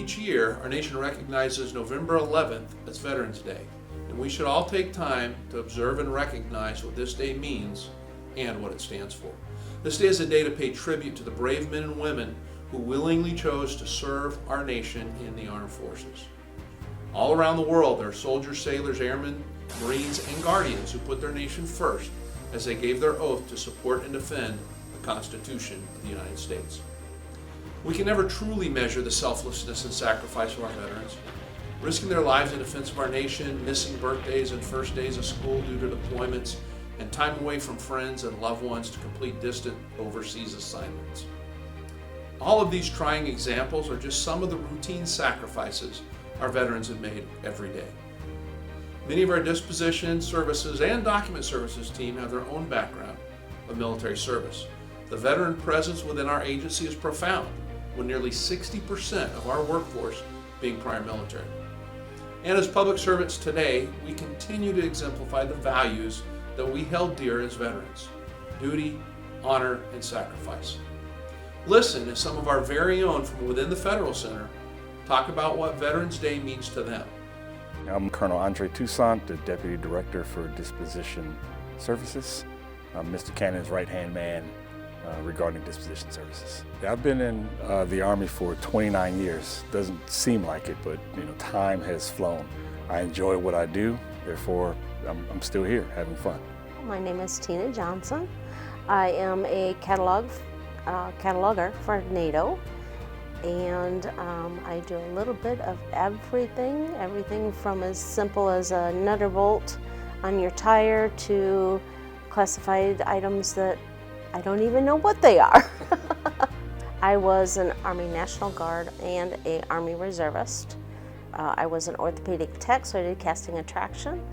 Each year, our nation recognizes November 11th as Veterans Day, and we should all take time to observe and recognize what this day means and what it stands for. This day is a day to pay tribute to the brave men and women who willingly chose to serve our nation in the armed forces. All around the world, there are soldiers, sailors, airmen, Marines, and Guardians who put their nation first as they gave their oath to support and defend the Constitution of the United States. We can never truly measure the selflessness and sacrifice of our veterans, risking their lives in defense of our nation, missing birthdays and first days of school due to deployments, and time away from friends and loved ones to complete distant overseas assignments. All of these trying examples are just some of the routine sacrifices our veterans have made every day. Many of our disposition services and document services team have their own background of military service. The veteran presence within our agency is profound, with nearly 60% of our workforce being prior military. And as public servants today, we continue to exemplify the values that we held dear as veterans: duty, honor, and sacrifice. Listen as some of our very own from within the Federal Center talk about what Veterans Day means to them. I'm Colonel Andre Toussaint, the Deputy Director for Disposition Services. I'm Mr. Cannon's right-hand man regarding Disposition Services. I've been in the Army for 29 years. Doesn't seem like it, but time has flown. I enjoy what I do, therefore I'm still here having fun. My name is Tina Johnson. I am a cataloger for NATO, and I do a little bit of everything from as simple as a nutter bolt on your tire to classified items that I don't even know what they are. I was an Army National Guard and an Army Reservist. I was an orthopedic tech, so I did casting and traction,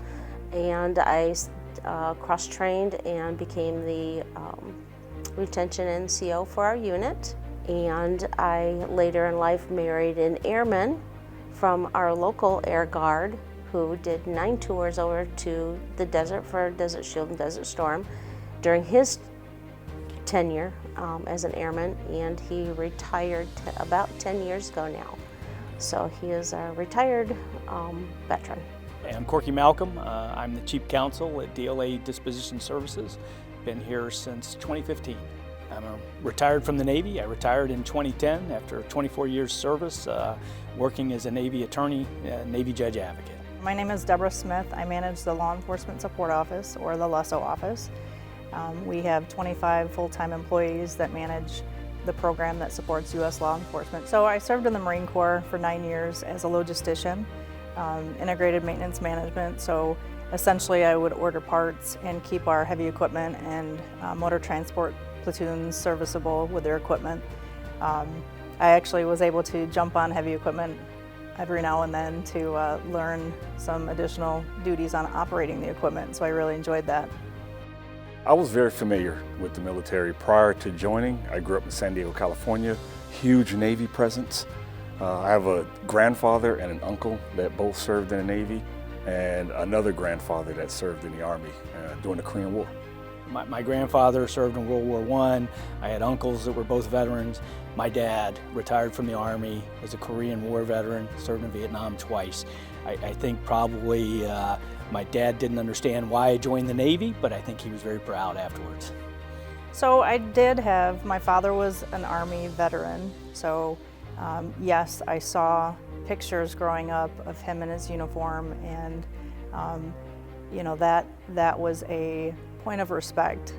and I cross-trained and became the retention NCO for our unit. And I later in life married an airman from our local Air Guard who did 9 tours over to the desert for Desert Shield and Desert Storm during his tenure as an airman, and he retired about 10 years ago now. So he is a retired veteran. I'm Corky Malcolm. I'm the Chief Counsel at DLA Disposition Services. Been here since 2015. I'm retired from the Navy. I retired in 2010 after 24 years service, working as a Navy attorney, Navy judge advocate. My name is Deborah Smith. I manage the Law Enforcement Support Office, or the LESO office. We have 25 full-time employees that manage the program that supports U.S. law enforcement. So I served in the Marine Corps for 9 years as a logistician, integrated maintenance management. So essentially I would order parts and keep our heavy equipment and motor transport platoons serviceable with their equipment. I actually was able to jump on heavy equipment every now and then to learn some additional duties on operating the equipment, so I really enjoyed that. I was very familiar with the military prior to joining. I grew up in San Diego, California, huge Navy presence. I have a grandfather and an uncle that both served in the Navy, and another grandfather that served in the Army during the Korean War. My grandfather served in World War I. I had uncles that were both veterans. My dad retired from the Army as a Korean War veteran, served in Vietnam twice. I think probably my dad didn't understand why I joined the Navy, but I think he was very proud afterwards. So I did have, my father was an Army veteran, so yes, I saw pictures growing up of him in his uniform, and that was a point of respect.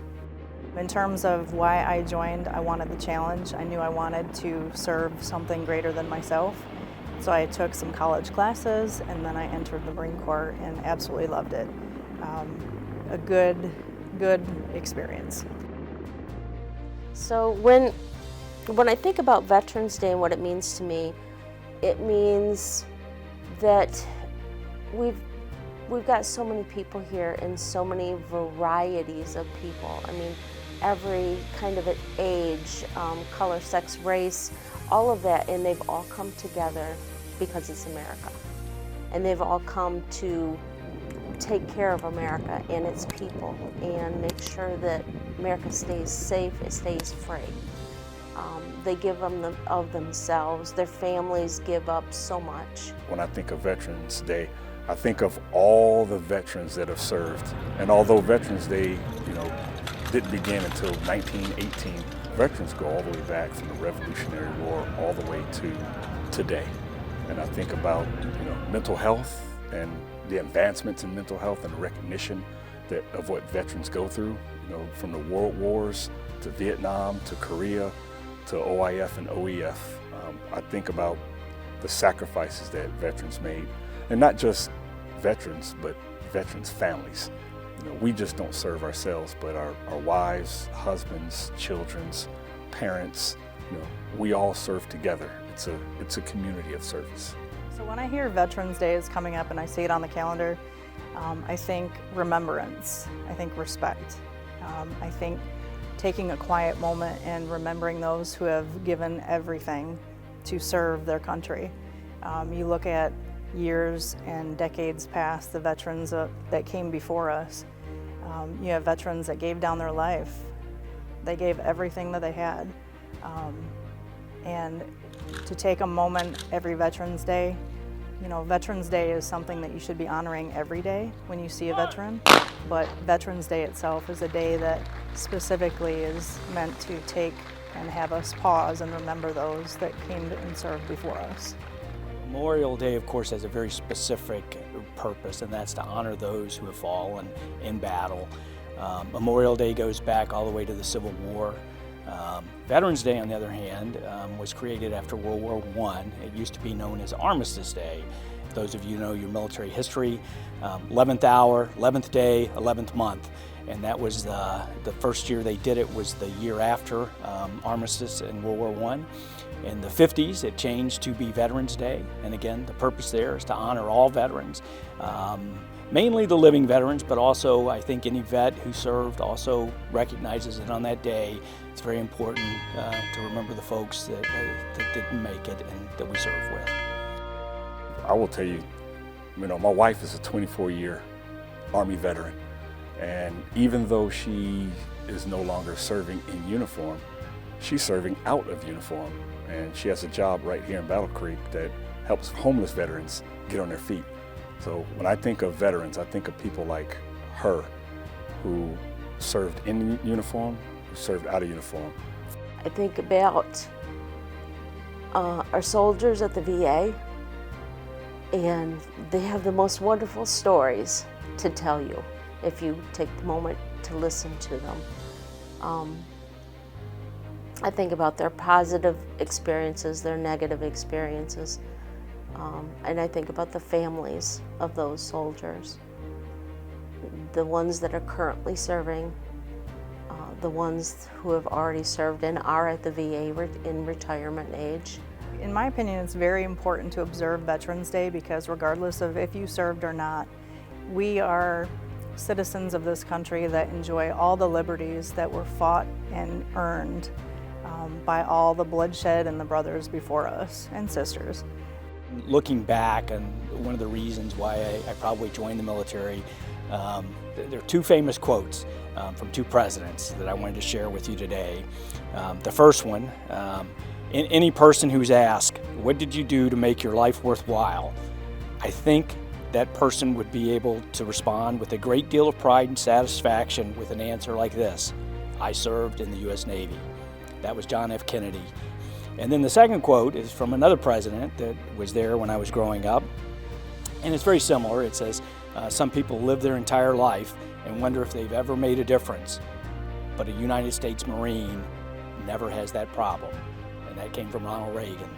In terms of why I joined, I wanted the challenge. I knew I wanted to serve something greater than myself. So I took some college classes, and then I entered the Marine Corps and absolutely loved it. A good experience. So when I think about Veterans Day and what it means to me, it means that we've got so many people here and so many varieties of people. I mean, every kind of age, color, sex, race, all of that, and they've all come together because it's America. And they've all come to take care of America and its people and make sure that America stays safe, it stays free. They give of themselves. Their families give up so much. When I think of Veterans Day, I think of all the veterans that have served. And although Veterans Day, didn't begin until 1918, veterans go all the way back from the Revolutionary War all the way to today. And I think about, mental health and the advancements in mental health and the recognition of what veterans go through, from the World Wars to Vietnam to Korea to OIF and OEF. I think about the sacrifices that veterans made, and not just veterans, but veterans' families. We just don't serve ourselves, but our wives, husbands, children's, parents, we all serve together. It's a community of service. So when I hear Veterans Day is coming up and I see it on the calendar, I think remembrance, I think respect. I think taking a quiet moment and remembering those who have given everything to serve their country. You look at years and decades past, the veterans that came before us. You have veterans that gave down their life. They gave everything that they had. And to take a moment every Veterans Day, Veterans Day is something that you should be honoring every day when you see a veteran, but Veterans Day itself is a day that specifically is meant to take and have us pause and remember those that came and served before us. Memorial Day, of course, has a very specific purpose, and that's to honor those who have fallen in battle. Memorial Day goes back all the way to the Civil War. Veterans Day, on the other hand, was created after World War I. It used to be known as Armistice Day. Those of you who know your military history, 11th hour, 11th day, 11th month. And that was the first year they did it was the year after Armistice in World War I. In the 50s, it changed to be Veterans Day. And again, the purpose there is to honor all veterans. Mainly the living veterans, but also I think any vet who served also recognizes that on that day, it's very important to remember the folks that didn't make it and that we serve with. I will tell you, my wife is a 24-year Army veteran, and even though she is no longer serving in uniform, she's serving out of uniform, and she has a job right here in Battle Creek that helps homeless veterans get on their feet. So when I think of veterans, I think of people like her who served in uniform, who served out of uniform. I think about our soldiers at the VA, and they have the most wonderful stories to tell you if you take the moment to listen to them. I think about their positive experiences, their negative experiences. And I think about the families of those soldiers, the ones that are currently serving, the ones who have already served and are at the VA in retirement age. In my opinion, it's very important to observe Veterans Day because regardless of if you served or not, we are citizens of this country that enjoy all the liberties that were fought and earned by all the bloodshed and the brothers before us and sisters. Looking back, and one of the reasons why I probably joined the military, there are two famous quotes from two presidents that I wanted to share with you today. The first one, any person who's asked, what did you do to make your life worthwhile? I think that person would be able to respond with a great deal of pride and satisfaction with an answer like this: I served in the U.S. Navy. That was John F. Kennedy. And then the second quote is from another president that was there when I was growing up. And it's very similar. It says, some people live their entire life and wonder if they've ever made a difference. But a United States Marine never has that problem. And that came from Ronald Reagan.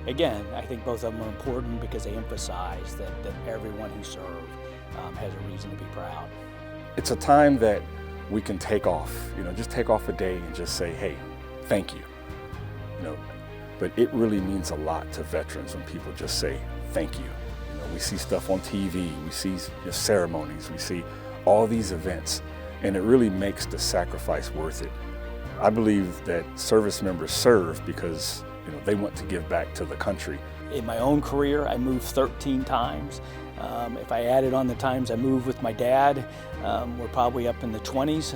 Again, I think both of them are important because they emphasize that everyone who served has a reason to be proud. It's a time that we can take off, just take off a day and just say, hey, thank you. But it really means a lot to veterans when people just say thank you. We see stuff on TV, we see ceremonies, we see all these events, and it really makes the sacrifice worth it. I believe that service members serve because they want to give back to the country. In my own career, I moved 13 times. If I added on the times I moved with my dad, we're probably up in the 20s,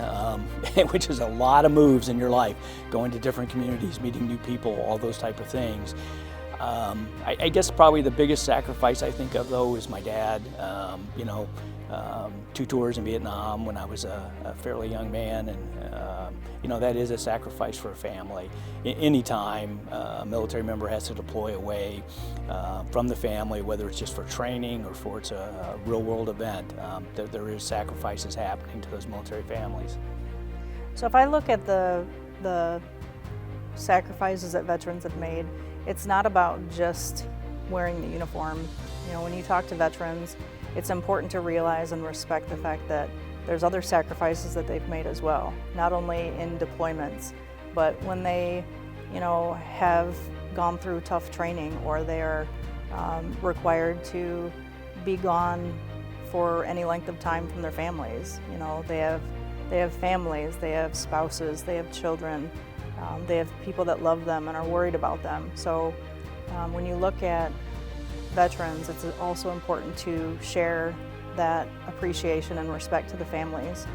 which is a lot of moves in your life, going to different communities, meeting new people, all those type of things. I guess probably the biggest sacrifice I think of, though, is my dad. 2 tours in Vietnam when I was a fairly young man, and that is a sacrifice for a family. Anytime a military member has to deploy away from the family, whether it's just for training or for it's a real-world event, there is sacrifices happening to those military families. So if I look at the sacrifices that veterans have made, it's not about just wearing the uniform. When you talk to veterans, it's important to realize and respect the fact that there's other sacrifices that they've made as well, not only in deployments, but when they, have gone through tough training, or they're required to be gone for any length of time from their families. They have families, they have spouses, they have children, they have people that love them and are worried about them. So when you look at veterans, it's also important to share that appreciation and respect to the families.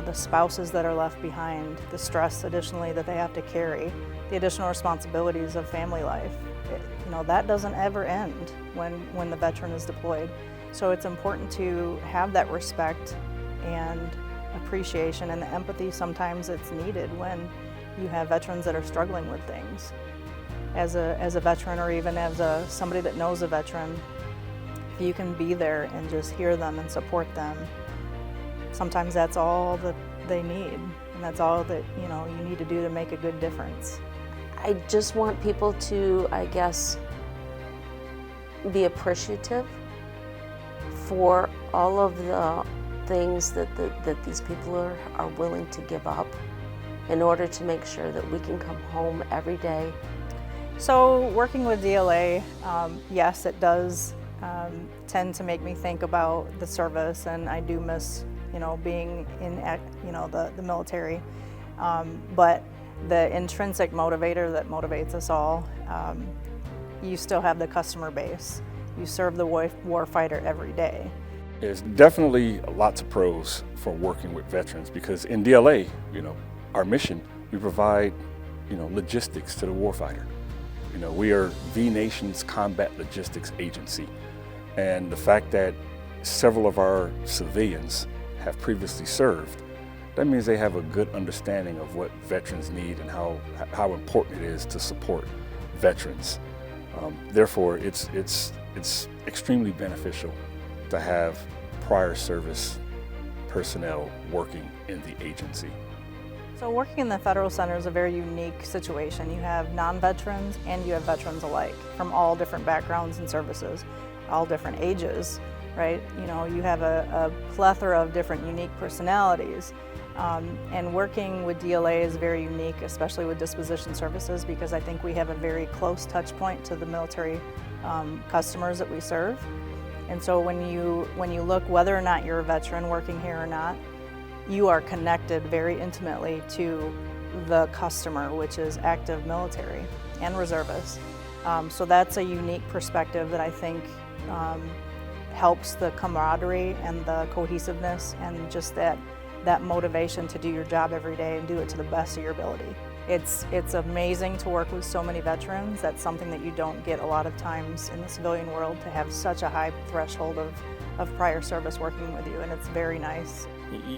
The spouses that are left behind, the stress additionally that they have to carry, the additional responsibilities of family life. That doesn't ever end when the veteran is deployed. So it's important to have that respect and appreciation and the empathy sometimes it's needed when you have veterans that are struggling with things. As a veteran, or even as somebody that knows a veteran, if you can be there and just hear them and support them, sometimes that's all that they need, and that's all that you need to do to make a good difference. I just want people to, I guess, be appreciative for all of the things that these people are willing to give up in order to make sure that we can come home every day. So working with DLA, yes, it does tend to make me think about the service, and I do miss, being in, the military. But the intrinsic motivator that motivates us all, you still have the customer base. You serve the warfighter every day. There's definitely lots of pros for working with veterans, because in DLA, our mission, we provide, logistics to the warfighter. We are the nation's combat logistics agency, and the fact that several of our civilians have previously served, that means they have a good understanding of what veterans need and how important it is to support veterans. Therefore, it's extremely beneficial to have prior service personnel working in the agency. So working in the Federal Center is a very unique situation. You have non-veterans and you have veterans alike from all different backgrounds and services, all different ages, right? You have a plethora of different unique personalities. And working with DLA is very unique, especially with Disposition Services, because I think we have a very close touch point to the military customers that we serve. And so when you look, whether or not you're a veteran working here or not, you are connected very intimately to the customer, which is active military and reservists. So that's a unique perspective that I think helps the camaraderie and the cohesiveness and just that motivation to do your job every day and do it to the best of your ability. It's amazing to work with so many veterans. That's something that you don't get a lot of times in the civilian world, to have such a high threshold of prior service working with you, and it's very nice.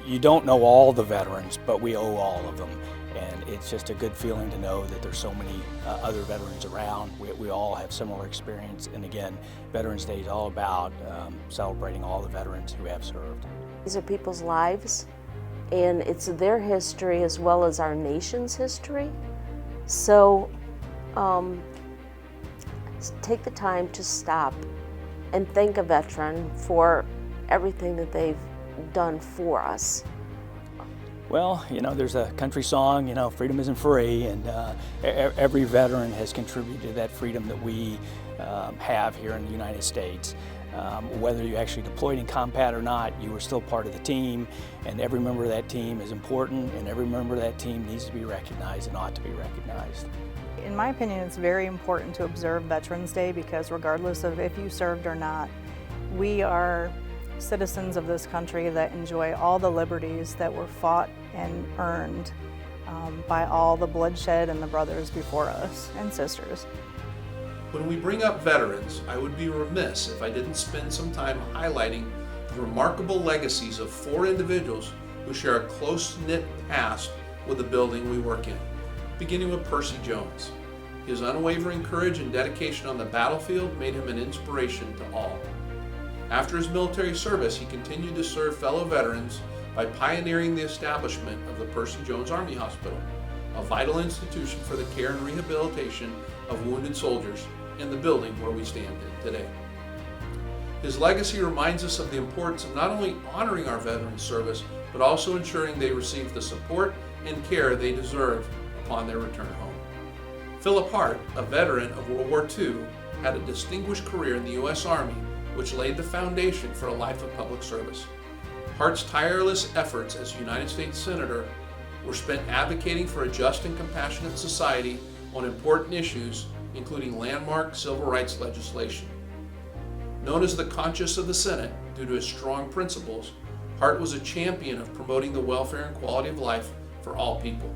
You don't know all the veterans, but we owe all of them. And it's just a good feeling to know that there's so many other veterans around. We all have similar experience. And again, Veterans Day is all about celebrating all the veterans who have served. These are people's lives, and it's their history as well as our nation's history. So take the time to stop and thank a veteran for everything that they've done for us. Well, there's a country song, freedom isn't free, and every veteran has contributed to that freedom that we have here in the United States. Whether you actually deployed in combat or not, you were still part of the team, and every member of that team is important, and every member of that team needs to be recognized and ought to be recognized. In my opinion, it's very important to observe Veterans Day, because regardless of if you served or not, We are citizens of this country that enjoy all the liberties that were fought and earned by all the bloodshed and the brothers before us and sisters. When we bring up veterans, I would be remiss if I didn't spend some time highlighting the remarkable legacies of 4 individuals who share a close-knit past with the building we work in, beginning with Percy Jones. His unwavering courage and dedication on the battlefield made him an inspiration to all. After his military service, he continued to serve fellow veterans by pioneering the establishment of the Percy Jones Army Hospital, a vital institution for the care and rehabilitation of wounded soldiers, in the building where we stand in today. His legacy reminds us of the importance of not only honoring our veterans' service, but also ensuring they receive the support and care they deserve upon their return home. Philip Hart, a veteran of World War II, had a distinguished career in the U.S. Army, which laid the foundation for a life of public service. Hart's tireless efforts as United States Senator were spent advocating for a just and compassionate society on important issues, including landmark civil rights legislation. Known as the Conscience of the Senate due to his strong principles, Hart was a champion of promoting the welfare and quality of life for all people.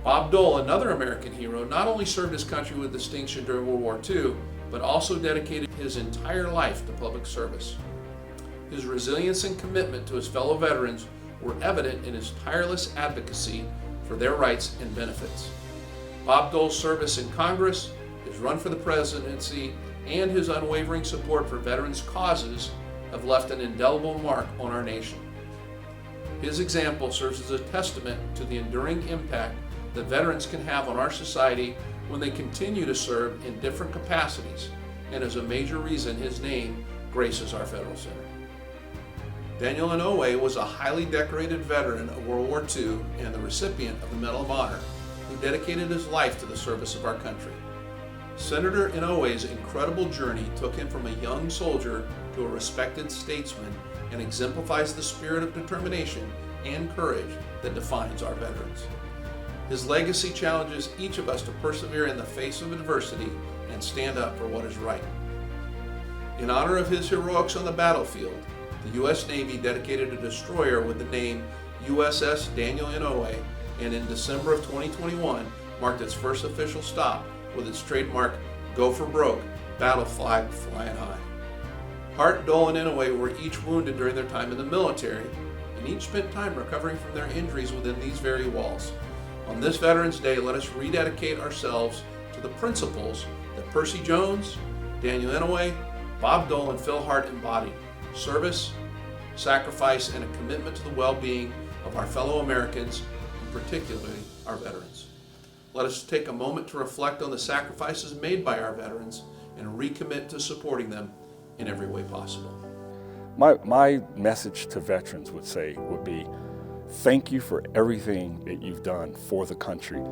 Bob Dole, another American hero, not only served his country with distinction during World War II, but also dedicated his entire life to public service. His resilience and commitment to his fellow veterans were evident in his tireless advocacy for their rights and benefits. Bob Dole's service in Congress, his run for the presidency, and his unwavering support for veterans' causes have left an indelible mark on our nation. His example serves as a testament to the enduring impact that veterans can have on our society when they continue to serve in different capacities, and is a major reason his name graces our Federal Center. Daniel Inouye was a highly decorated veteran of World War II and the recipient of the Medal of Honor, who dedicated his life to the service of our country. Senator Inouye's incredible journey took him from a young soldier to a respected statesman and exemplifies the spirit of determination and courage that defines our veterans. His legacy challenges each of us to persevere in the face of adversity and stand up for what is right. In honor of his heroics on the battlefield, the U.S. Navy dedicated a destroyer with the name USS Daniel Inouye, and in December of 2021 marked its first official stop with its trademark "Go for Broke" battle flag flying high. Hart-Dole and Inouye were each wounded during their time in the military, and each spent time recovering from their injuries within these very walls. On this Veterans Day, let us rededicate ourselves to the principles that Percy Jones, Daniel Inouye, Bob Dole, and Phil Hart embodied: service, sacrifice, and a commitment to the well-being of our fellow Americans, and particularly our veterans. Let us take a moment to reflect on the sacrifices made by our veterans and recommit to supporting them in every way possible. My message to veterans would be, thank you for everything that you've done for the country.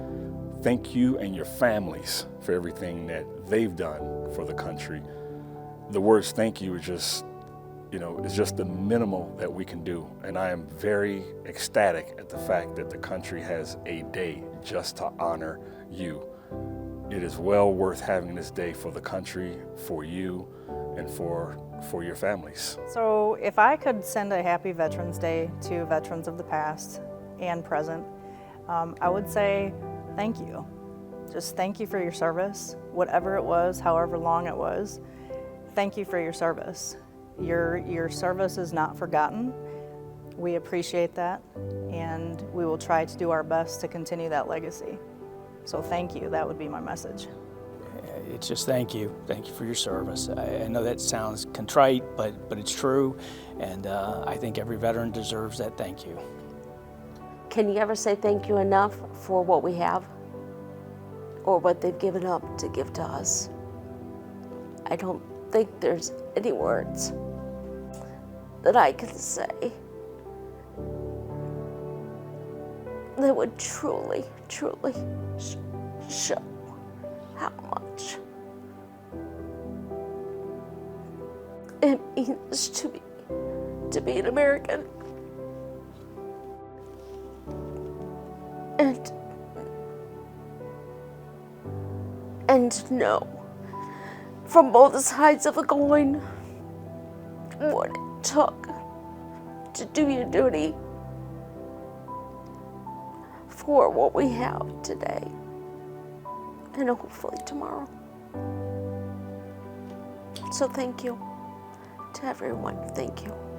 Thank you and your families for everything that they've done for the country. The words thank you are just, it's just the minimal that we can do. And I am very ecstatic at the fact that the country has a day just to honor you. It is well worth having this day for the country, for you, and for your families. So if I could send a happy Veterans Day to veterans of the past and present, I would say thank you. Just thank you for your service, whatever it was, however long it was. Thank you for your service. Your service is not forgotten. We appreciate that, and we will try to do our best to continue that legacy. So thank you, that would be my message. It's just thank you for your service. I know that sounds contrite, but it's true, and I think every veteran deserves that thank you. Can you ever say thank you enough for what we have or what they've given up to give to us? I don't think there's any words that I can say that would truly show how much it means to be an American and to know from both sides of the coin what it took to do your duty for what we have today and hopefully tomorrow. So thank you to everyone. Thank you.